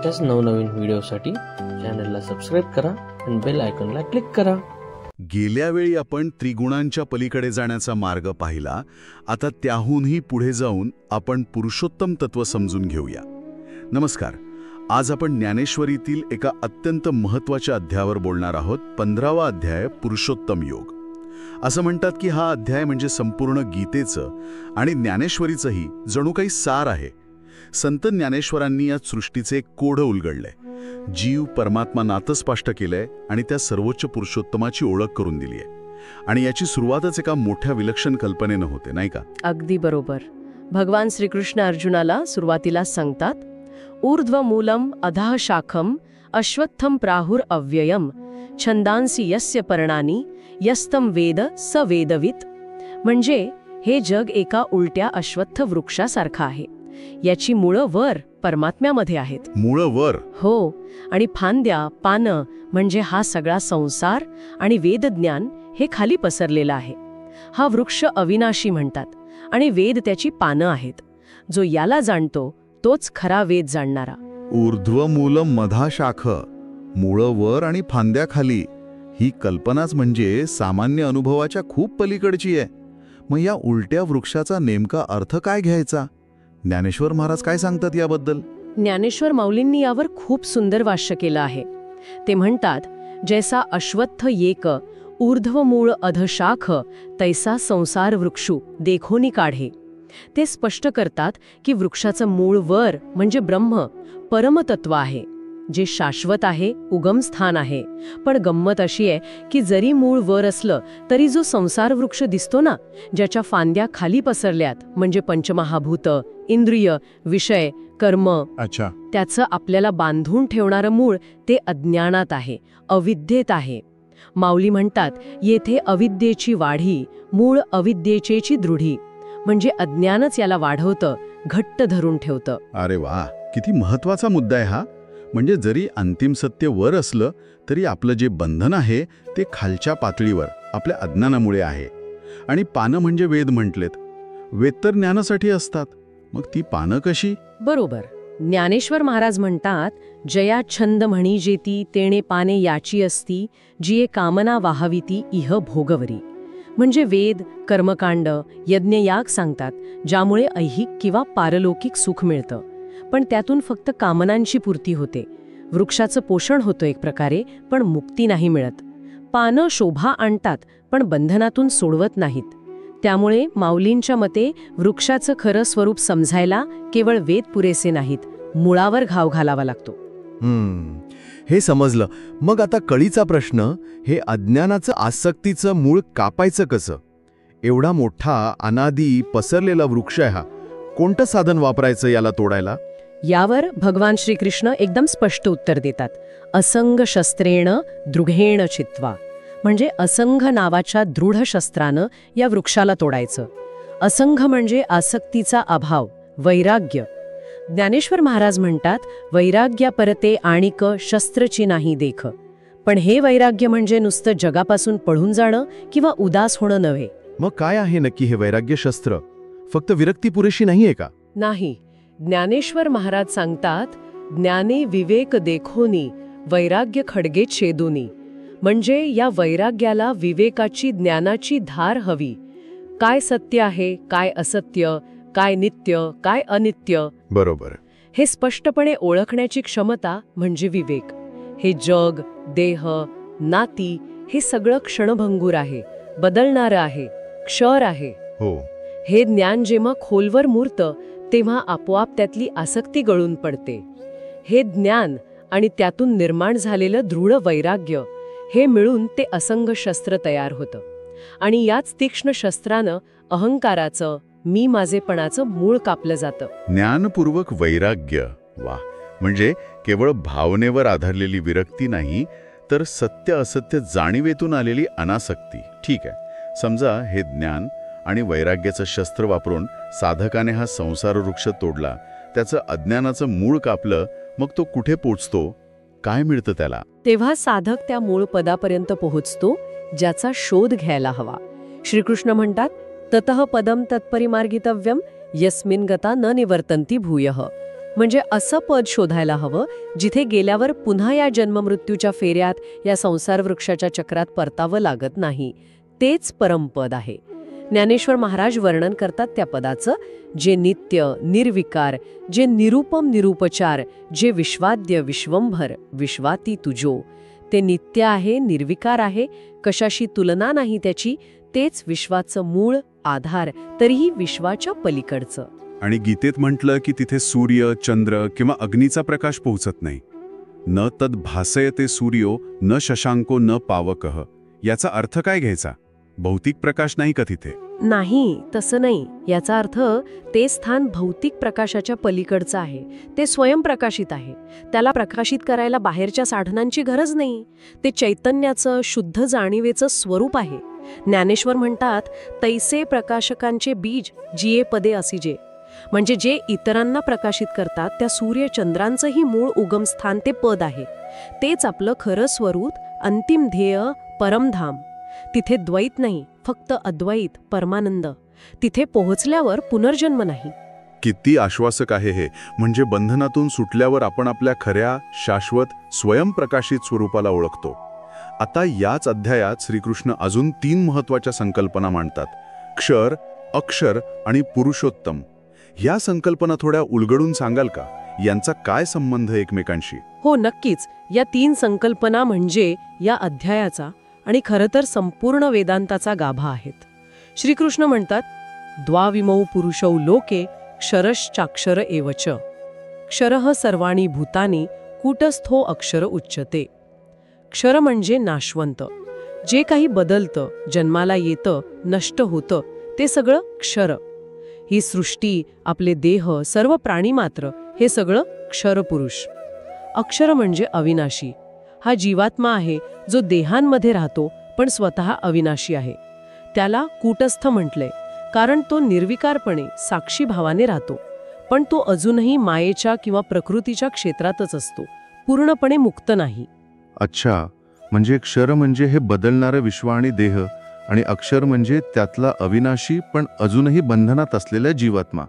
अशाच नवनवीन व्हिडिओसाठी चॅनलला सबस्क्राईब करा आणि बेल आयकॉनला क्लिक करा. गेल्या वेळी आपण त्रिगुणांच्या पलीकडे जाण्याचा मार्ग पाहिला. आता त्याहूनही पुढे जाऊन आपण पुरुषोत्तम तत्व समजून घेऊया. नमस्कार. आज आपण ज्ञानेश्वरीतील एका अत्यंत महत्त्वाच्या अध्यायावर बोलणार आहोत. 15वा अध्याय, पुरुषोत्तम योग. असं म्हणतात की हा अध्याय म्हणजे संपूर्ण गीतेचं आणि ज्ञानेश्वरीचंही जणू काही सार आहे. संत ज्ञानेश्वरांनी या सृष्टीचे एक कोडं उलगडलंय. जीव परमात्मा नातं स्पष्ट केलंय आणि त्या सर्वोच्च पुरुषोत्तमाची ओळख करून दिली आहे. आणि याची सुरुवातच एका मोठ्या विलक्षण कल्पनेनं होते, नाही का? अगदी बरोबर. भगवान श्रीकृष्ण अर्जुनाला सुरुवातीला सांगतात, ऊर्ध्वमूलम अधः शाखम अश्वत्थम प्राहुर अव्ययम छंदांसी यस्य पर्णानी यस्तम वेद स वेदवित. म्हणजे हे जग एका उलट्या अश्वत्थ वृक्षासारखं आहे. याची मुळं वर परमात्म्यामध्ये आहेत. मुळं वर? हो. आणि फांद्या, पानं म्हणजे हा सगळा संसार आणि वेदज्ञान हे खाली पसरलेलं आहे. हा वृक्ष अविनाशी म्हणतात आणि वेद त्याची पानं आहेत. जो याला जाणतो तोच खरा वेद जाणणारा. ऊर्ध्वमूलम मधा शाख, मुळं वर आणि फांद्या खाली, ही कल्पनाच म्हणजे सामान्य अनुभवाच्या खूप पलीकडची आहे. मग या उलट्या वृक्षाचा नेमका अर्थ काय घ्यायचा? ज्ञानेश्वर महाराज काय सांगतात याबद्दल? ज्ञानेश्वर माऊलींनी यावर खूप सुंदर भाष्य केलं आहे. ते म्हणतात, जैसा अश्वत्थ येक ऊर्ध्वमूळ अधशाख तैसा संसार वृक्षू देखोनी काढे. ते स्पष्ट करतात की वृक्षाचं मूळ वर म्हणजे ब्रह्म, परमतत्व आहे, जे शाश्वत आहे, उगमस्थान आहे. पण गंमत अशी आहे की जरी मूळ वर असलं तरी जो संसार वृक्ष दिसतो ना, ज्याच्या फांद्या खाली पसरल्यात, म्हणजे पंचमहाभूत, इंद्रिय, विषय, कर्म, त्याचं आपल्याला बांधून ठेवणारं मूळ ते अज्ञानात आहे, अविद्येत आहे. माऊली म्हणतात, येथे अविद्येची वाढी, मूळ अविद्येचेची दृढी. म्हणजे अज्ञानच याला वाढवतं, घट्ट धरून ठेवतं. अरे वा, किती महत्वाचा मुद्दा आहे हा. म्हणजे जरी अंतिम सत्य वर असलं तरी आपलं जे बंधन आहे ते खालच्या पातळीवर आपल्या अज्ञानामुळे आहे. आणि पानं म्हणजे वेद म्हटलेत. वेद तर ज्ञानासाठी असतात, मग ती पानं कशी? बरोबर. ज्ञानेश्वर महाराज म्हणतात, जया छंद म्हणी जेती तेणे पाने याची असती, जिये कामना वाहविती इह भोगवरी. म्हणजे वेद, कर्मकांड, यज्ञयाग सांगतात, ज्यामुळे ऐहिक किंवा पारलौकिक सुख मिळतं. पण त्यातून फक्त कामनांची पूर्ती होते. वृक्षाचं पोषण होतं एक प्रकारे, पण मुक्ती नाही मिळत. पानं शोभा आणतात पण बंधनातून सोडवत नाहीत. त्यामुळे माऊलींच्या मते वृक्षाचं खरं स्वरूप समजायला केवळ वेद पुरेसे नाहीत, मुळावर घाव घालावा लागतो. हे समजलं. मग आता कळीचा प्रश्न, हे अज्ञानाचं आसक्तीचं मूळ कापायचं कसं? एवढा मोठा अनादी पसरलेला वृक्ष आहे हा, कोणतं साधन वापरायचं याला तोडायला? यावर भगवान श्रीकृष्ण एकदम स्पष्ट उत्तर देतात, असंग शस्त्रेण दृढेण चित्वा. म्हणजे असंघ नावाच्या दृढ शस्त्रानं या वृक्षाला तोडायचं. असंघ म्हणजे आसक्तीचा अभाव, वैराग्य. ज्ञानेश्वर महाराज म्हणतात, वैराग्या परते आणिक शस्त्रची नाही देख. पण हे वैराग्य म्हणजे नुसतं जगापासून पळून जाणं किंवा उदास होणं नव्हे. मग काय आहे नक्की हे वैराग्य शस्त्र? फक्त विरक्ती पुरेशी नाहीये का? नाही. ज्ञानेश्वर महाराज सांगतात, ज्ञाने विवेक देखोनी वैराग्य खडगे छेदुनी. म्हणजे या वैराग्याला विवेकाची, ज्ञानाची धार हवी. काय सत्य आहे, काय असत्य, काय नित्य, काय अनित्य, बरोबर, हे स्पष्टपणे ओळखण्याची क्षमता म्हणजे विवेक. हे जग, देह, नाती हे सगळं क्षणभंगूर आहे, बदलणारं आहे, क्षर आहे. हो. हे ज्ञान जेव्हा खोलवर मुरतं तेव्हा आपोआप त्यातली आसक्ती गळून पडते. हे ज्ञान आणि त्यातून निर्माण झालेलं दृढ वैराग्य हे मिळून ते असंग शस्त्र तयार होतं. आणि याच तीक्ष्ण शस्त्रानं अहंकाराचं, मी माझेपणाचं मूळ कापलं जातं. ज्ञानपूर्वक वैराग्य. वा. म्हणजे केवळ भावनेवर आधारलेली विरक्ती नाही, तर सत्य असत्य जाणीवेतून आलेली अनासक्ती. ठीक आहे, समजा हे ज्ञान आणि वैराग्याचं शस्त्र वापरून साधकाने हा संसार वृक्ष तोडला, त्याचं अज्ञानाचं मूळ कापलं, मग तो कुठे पोचतो, काय मिळतं त्याला? तेव्हा साधक त्या मूळ पदापर्यंत पोहोचतो, ज्याचा शोध घ्यायला हवा. श्रीकृष्ण म्हणतात, ततः पदम तत्परिमार्गितव्यम यस्मिन गता न निवर्तन्ति भूयः. म्हणजे असं पद शोधायला हवं जिथे गेल्यावर पुन्हा या जन्ममृत्यूच्या फेऱ्यात या संसार वृक्षाच्या चक्रात परतावं लागत नाही. तेच परमपद आहे. ज्ञानेश्वर महाराज वर्णन करतात त्या पदाचं, जे नित्य निर्विकार, जे निरुपम निरुपचार, जे विश्वाद्य विश्वंभर विश्वाती तुजो. ते नित्य आहे, निर्विकार आहे, कशाशी तुलना नाही त्याची. तेच विश्वाचं मूळ, आधार, तरीही विश्वाच्या पलीकडचं. आणि गीतेत म्हटलं की तिथे सूर्य, चंद्र किंवा अग्नीचा प्रकाश पोहोचत नाही. न तद भासयते सूर्यो न शशांको न पावकः. याचा अर्थ काय घ्यायचा? भौतिक प्रकाश नाही का तिथे? नाही, तसं नाही. याचा अर्थ ते स्थान भौतिक प्रकाशाच्या पलीकडचं आहे. ते स्वयंप्रकाशित आहे. त्याला प्रकाशित करायला बाहेरच्या साधनांची गरज नाही. ते चैतन्याचं, शुद्ध जाणीवेचं स्वरूप आहे. ज्ञानेश्वर म्हणतात, तैसे प्रकाशकांचे बीज जिये पदे असिजे. म्हणजे जे इतरांना प्रकाशित करतात त्या सूर्य चंद्रांचंही मूळ उगमस्थान ते पद आहे. तेच आपलं खरं स्वरूप, अंतिम ध्येय, परमधाम. तिथे द्वैत नाही, फक्त अद्वैत, परमानंद. तिथे पोहोचल्यावर पुनर्जन्म नाही. किती आश्वासक आहे हे. म्हणजे बंधनातून सुटल्यावर आपण आपल्या खऱ्या, शाश्वत, स्वयंप्रकाशित स्वरूपाला ओळखतो. आता याच अध्यायात श्रीकृष्ण अजून 3 महत्वाच्या संकल्पना मांडतात: क्षर, अक्षर आणि पुरुषोत्तम. या संकल्पना थोड्या उलगडून सांगाल का? यांचा काय संबंध एकमेकांशी? हो, नक्कीच. या 3 संकल्पना म्हणजे या अध्यायाचा आणि खरं तर संपूर्ण वेदांताचा गाभा आहेत. श्रीकृष्ण म्हणतात, द्वाविमौ पुरुषौ लोके क्षरश्चाक्षर एवच. क्षरः सर्वाणि भूतानि कूटस्थो अक्षर उच्यते. क्षर म्हणजे नाशवंत. जे काही बदलतं, जन्माला येतं, नष्ट होतं, ते सगळं क्षर. ही सृष्टी, आपले देह, सर्व प्राणीमात्र, हे सगळं क्षरपुरुष. अक्षर म्हणजे अविनाशी. हा जीवात्मा आहे जो देहांमध्ये राहतो पण स्वतः अविनाशी आहे. त्याला कूटस्थ म्हटलंय कारण तो निर्विकारपणे, साक्षी भावाने राहतो. पण तो अजूनही मायेच्या किंवा प्रकृतीच्या क्षेत्रातच असतो, पूर्णपणे मुक्त नाही. अच्छा, म्हणजे क्षर म्हणजे हे बदलणारं विश्व आणि देह, आणि अक्षर म्हणजे त्यातला अविनाशी पण अजूनही बंधनात असलेला जीवात्मा.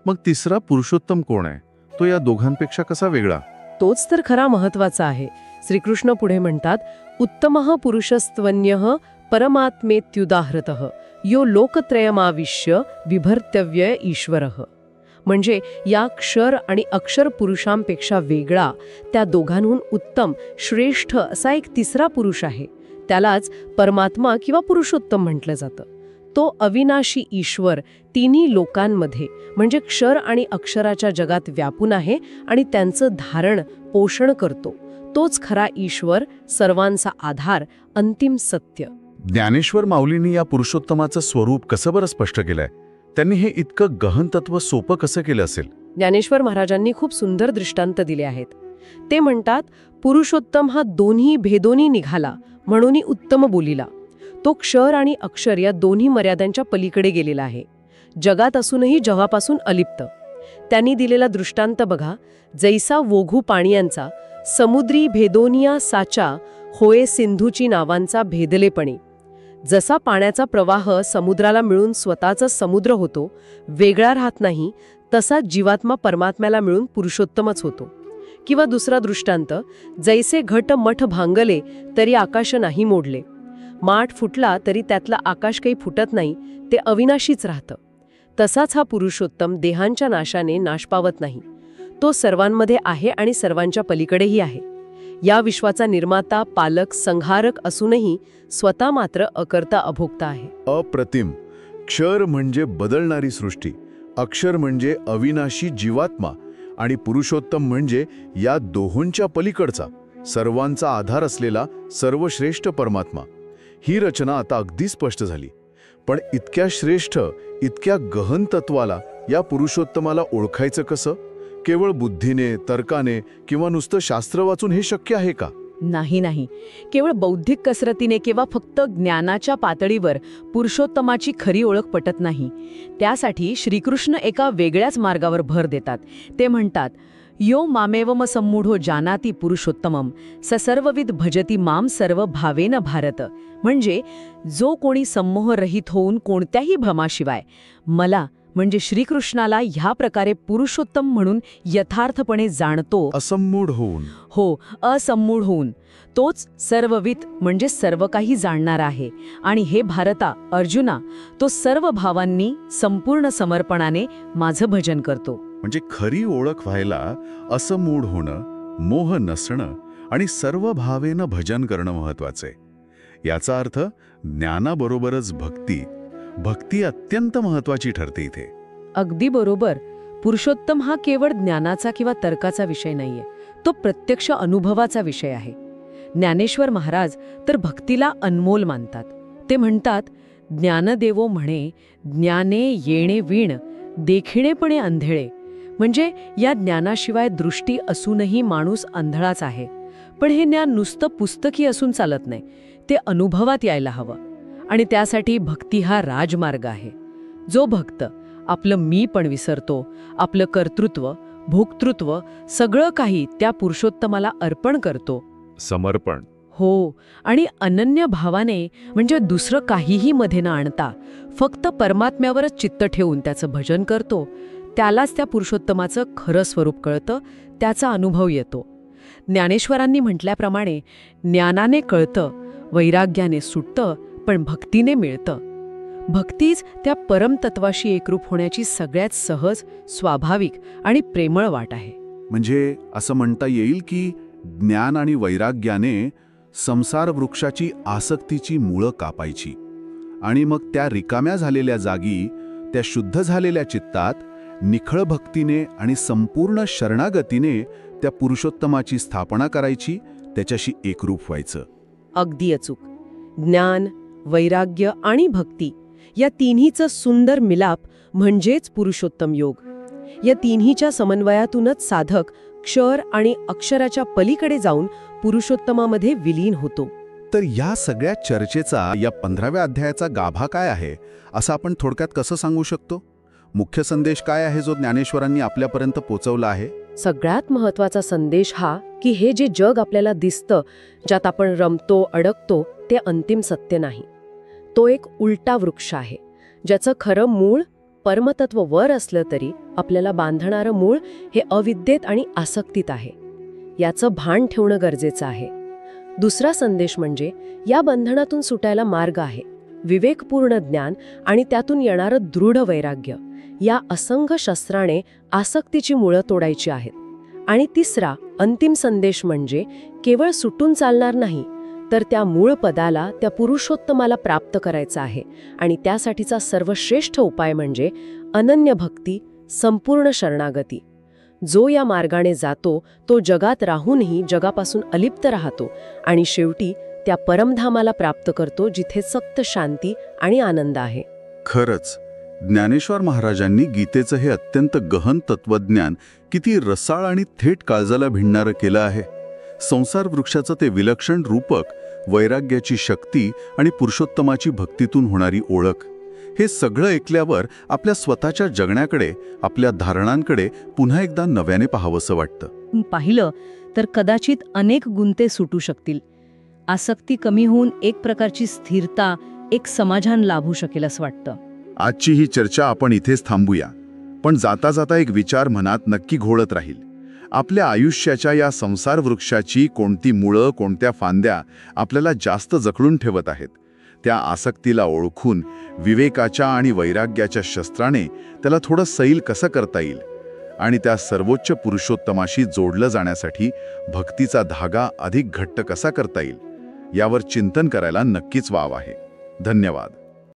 मग तिसरा पुरुषोत्तम कोण आहे? तो या दोघांपेक्षा कसा वेगळा? तोच तर खरा महत्वाचा आहे. श्रीकृष्ण पुढे म्हणतात, उत्तमः पुरुषस्त्वन्यः परमात्मेत्युदाहृतः यो लोकत्रयमाविश्य बिभर्तव्य ईश्वरः. म्हणजे या क्षर आणि अक्षर पुरुषांपेक्षा वेगळा, त्या दोघांहून उत्तम, श्रेष्ठ असा एक तिसरा पुरुष आहे. त्यालाच परमात्मा किंवा पुरुषोत्तम म्हटलं जातं. तो अविनाशी ईश्वर तिन्ही लोकांमध्ये म्हणजे क्षर आणि अक्षराच्या जगात व्यापून आहे आणि त्यांचं धारण, पोषण करतो. तोच खरा ईश्वर, सर्वांचा आधार, अंतिम सत्य. ज्ञानेश्वर माऊलींनी या पुरुषोत्तमाचं स्वरूप कसं बरं स्पष्ट केलंय? त्यांनी हे इतकं गहन तत्व सोपं कसं केलं असेल? ज्ञानेश्वर महाराजांनी खूप सुंदर दृष्टांत दिले आहेत. ते म्हणतात, पुरुषोत्तम हा दोन्ही भेदोनी निघाला म्हणून उत्तम बोलिला. तो क्षर आणि अक्षर या दोन्ही मर्यादांच्या पलीकडे गेलेला आहे, जगात असूनही जगापासून अलिप्त. त्यांनी दिलेला दृष्टांत बघा, जैसा वोघू पाणियांचा समुद्री भेदोनिया साचा होय सिंधूची नावांचा भेदलेपणी. जसा पाण्याचा प्रवाह समुद्राला मिळून स्वतःचा समुद्र होतो, वेगळा राहत नाही, तसा जीवात्मा परमात्म्याला मिळून पुरुषोत्तमच होतो. किंवा दुसरा दृष्टांत, जैसे घट मठ भांगले तरी आकाश नाही मोडले. माठ फुटला तरी त्यातला आकाश काही फुटत नाही, ते अविनाशीच राहतं. तसाच हा पुरुषोत्तम देहांच्या नाशाने नाश पावत नाही. तो सर्वांमध्ये आहे आणि सर्वांच्या पलीकडेही आहे. या विश्वाचा निर्माता, पालक, संहारक असूनही स्वतः मात्र अकर्ता, अभोक्ता आहे. अप्रतिम. क्षर म्हणजे बदलणारी सृष्टी, अक्षर म्हणजे अविनाशी जीवात्मा आणि पुरुषोत्तम म्हणजे या दोहोंच्या पलीकडचा, सर्वांचा आधार असलेला सर्वश्रेष्ठ परमात्मा. ही रचना आता अगदी स्पष्ट झाली. पण इतक्या श्रेष्ठ, इतक्या गहन तत्वाला, या पुरुषोत्तमाला ओळखायचं कसं? केवळ बुद्धीने, तर्काने किंवा नुसतं शास्त्र वाचून हे शक्य आहे का? नाही. केवळ बौद्धिक कसरतीने किंवा फक्त ज्ञानाच्या पातळीवर पुरुषोत्तमाची खरी ओळख पटत नाही. त्यासाठी श्रीकृष्ण एका वेगळ्याच मार्गावर भर देतात. ते म्हणतात, यो मामेवम सम्मूढो जानाति पुरुषोत्तमम स सर्वविद भजती माम सर्व भावेन भारत. म्हणजे जो कोणी संमोहरहित होऊन कोणत्याही भ्रमाशिवाय मला म्हणजे श्रीकृष्णाला ह्या प्रकारे पुरुषोत्तम म्हणून यथार्थपणे जाणतो, असंमूढ होऊन. हो, असंमूढ होऊन. तोच सर्ववित म्हणजे सर्व काही जाणणार आहे. आणि हे भारता, अर्जुना, तो सर्व भावांनी संपूर्ण समर्पणाने माझं भजन करतो. म्हणजे खरी ओळख व्हायला असंमूढ होणं, मोह नसणं आणि सर्व भावेनं भजन करणं महत्वाचे. याचा अर्थ ज्ञानाबरोबरच भक्ती अत्यंत महत्वाची ठरते इथे. अगदी बरोबर. पुरुषोत्तम हा केवळ ज्ञानाचा किंवा तर्काचा विषय नाहीये, तो प्रत्यक्ष अनुभवाचा विषय आहे. ज्ञानेश्वर महाराज तर भक्तीला अनमोल मानतात. ते म्हणतात, ज्ञानदेवो म्हणे, ज्ञाने येणे वीण, देखिणेपणे अंधळे. म्हणजे या ज्ञानाशिवाय दृष्टी असूनही माणूस अंधळाच आहे. पण हे ज्ञान नुसतं पुस्तकी असून चालत नाही, ते अनुभवात यायला हवं. आणि त्यासाठी भक्ती हा राजमार्ग आहे. जो भक्त आपलं मी पण विसरतो, आपलं कर्तृत्व, भोक्तृत्व सगळं काही त्या पुरुषोत्तमाला अर्पण करतो. समर्पण. हो, आणि अनन्य भावाने, म्हणजे दुसरं काहीही मध्ये न आणता फक्त परमात्म्यावरच चित्त ठेवून त्याचं भजन करतो, त्यालाच त्या पुरुषोत्तमाचं खरं स्वरूप कळतं, त्याचा अनुभव येतो. ज्ञानेश्वरांनी म्हटल्याप्रमाणे, ज्ञानाने कळतं, वैराग्याने सुटतं, पण भक्तीने मिळतं. भक्तीच त्या परमतत्वाशी एकरूप होण्याची सगळ्यात सहज, स्वाभाविक आणि प्रेमळ वाट आहे. म्हणजे असं म्हणता येईल की ज्ञान आणि वैराग्याने संसार वृक्षाची आसक्तीची मुळं कापायची आणि मग त्या रिकाम्या झालेल्या जागी, त्या शुद्ध झालेल्या चित्तात निखळ भक्तीने आणि संपूर्ण शरणागतीने त्या पुरुषोत्तमाची स्थापना करायची, त्याच्याशी एकरूप व्हायचं. अगदी अचूक. ज्ञान, वैराग्य आणि भक्ती या तिन्हीचं सुंदर मिलाप म्हणजेच पुरुषोत्तम योग. या तिन्हीच्या समन्वयातूनच साधक क्षर आणि अक्षराच्या पलीकडे जाऊन पुरुषोत्तमामध्ये विलीन होतो. तर या सगळ्या चर्चेचा, या 15व्या अध्यायाचा गाभा काय आहे असं आपण थोडक्यात कसं सांगू शकतो? मुख्य संदेश काय आहे जो ज्ञानेश्वरांनी आपल्यापर्यंत पोचवला आहे? सगळ्यात महत्वाचा संदेश हा की हे जे जग आपल्याला दिसतं, ज्यात आपण रमतो, अडकतो, ते अंतिम सत्य नाही. तो एक उलटा वृक्ष आहे, ज्याचं खरं मूळ परमतत्व वर असलं तरी आपल्याला बांधणारं मूळ हे अविद्येत आणि आसक्तीत आहे. याचं भान ठेवणं गरजेचं आहे. दुसरा संदेश म्हणजे या बंधनातून सुटायला मार्ग आहे. विवेकपूर्ण ज्ञान आणि त्यातून येणारं दृढ वैराग्य, या असंख्य शस्त्राने आसक्तीची मुळं तोडायची आहेत. आणि तिसरा अंतिम संदेश म्हणजे केवळ सुटून चालणार नाही, तर त्या मूळ पदाला, त्या पुरुषोत्तमाला प्राप्त करायचं आहे. आणि त्यासाठीचा सर्वश्रेष्ठ उपाय म्हणजे अनन्य भक्ती, संपूर्ण शरणागती. जो या मार्गाने जातो तो जगात राहूनही जगापासून अलिप्त राहतो आणि शेवटी त्या परमधामाला प्राप्त करतो, जिथे सक्त शांती आणि आनंद आहे. खरंच ज्ञानेश्वर महाराजांनी गीतेचं हे अत्यंत गहन तत्वज्ञान किती रसाळ आणि थेट काळजाला भिडणारं केलं आहे. संसार वृक्षाचं ते विलक्षण रूपक, वैराग्याची शक्ती आणि पुरुषोत्तमाची भक्तीतून होणारी ओळख, हे सगळं ऐकल्यावर आपल्या स्वतःच्या जगण्याकडे, आपल्या धारणांकडे पुन्हा एकदा नव्याने पाहावंसं वाटतं. पाहिलं तर कदाचित अनेक गुंते सुटू शकतील. आसक्ती कमी होऊन एक प्रकारची स्थिरता, एक समाधान लाभू शकेल असं वाटतं. आजची ही चर्चा आपण इथेच थांबूया, पण जाता जाता एक विचार मनात नक्की घोळत राहील. आपल्या आयुष्याच्या या संसार वृक्षाची कोणती मुळं, कोणत्या फांद्या आपल्याला जास्त जखडून ठेवत आहेत? त्या आसक्तीला ओळखून विवेकाच्या आणि वैराग्याच्या शस्त्राने त्याला थोडं सैल कसं करता येईल आणि त्या सर्वोच्च पुरुषोत्तमाशी जोडलं जाण्यासाठी भक्तीचा धागा अधिक घट्ट कसा करता येईल, यावर चिंतन करायला नक्कीच वाव आहे. धन्यवाद.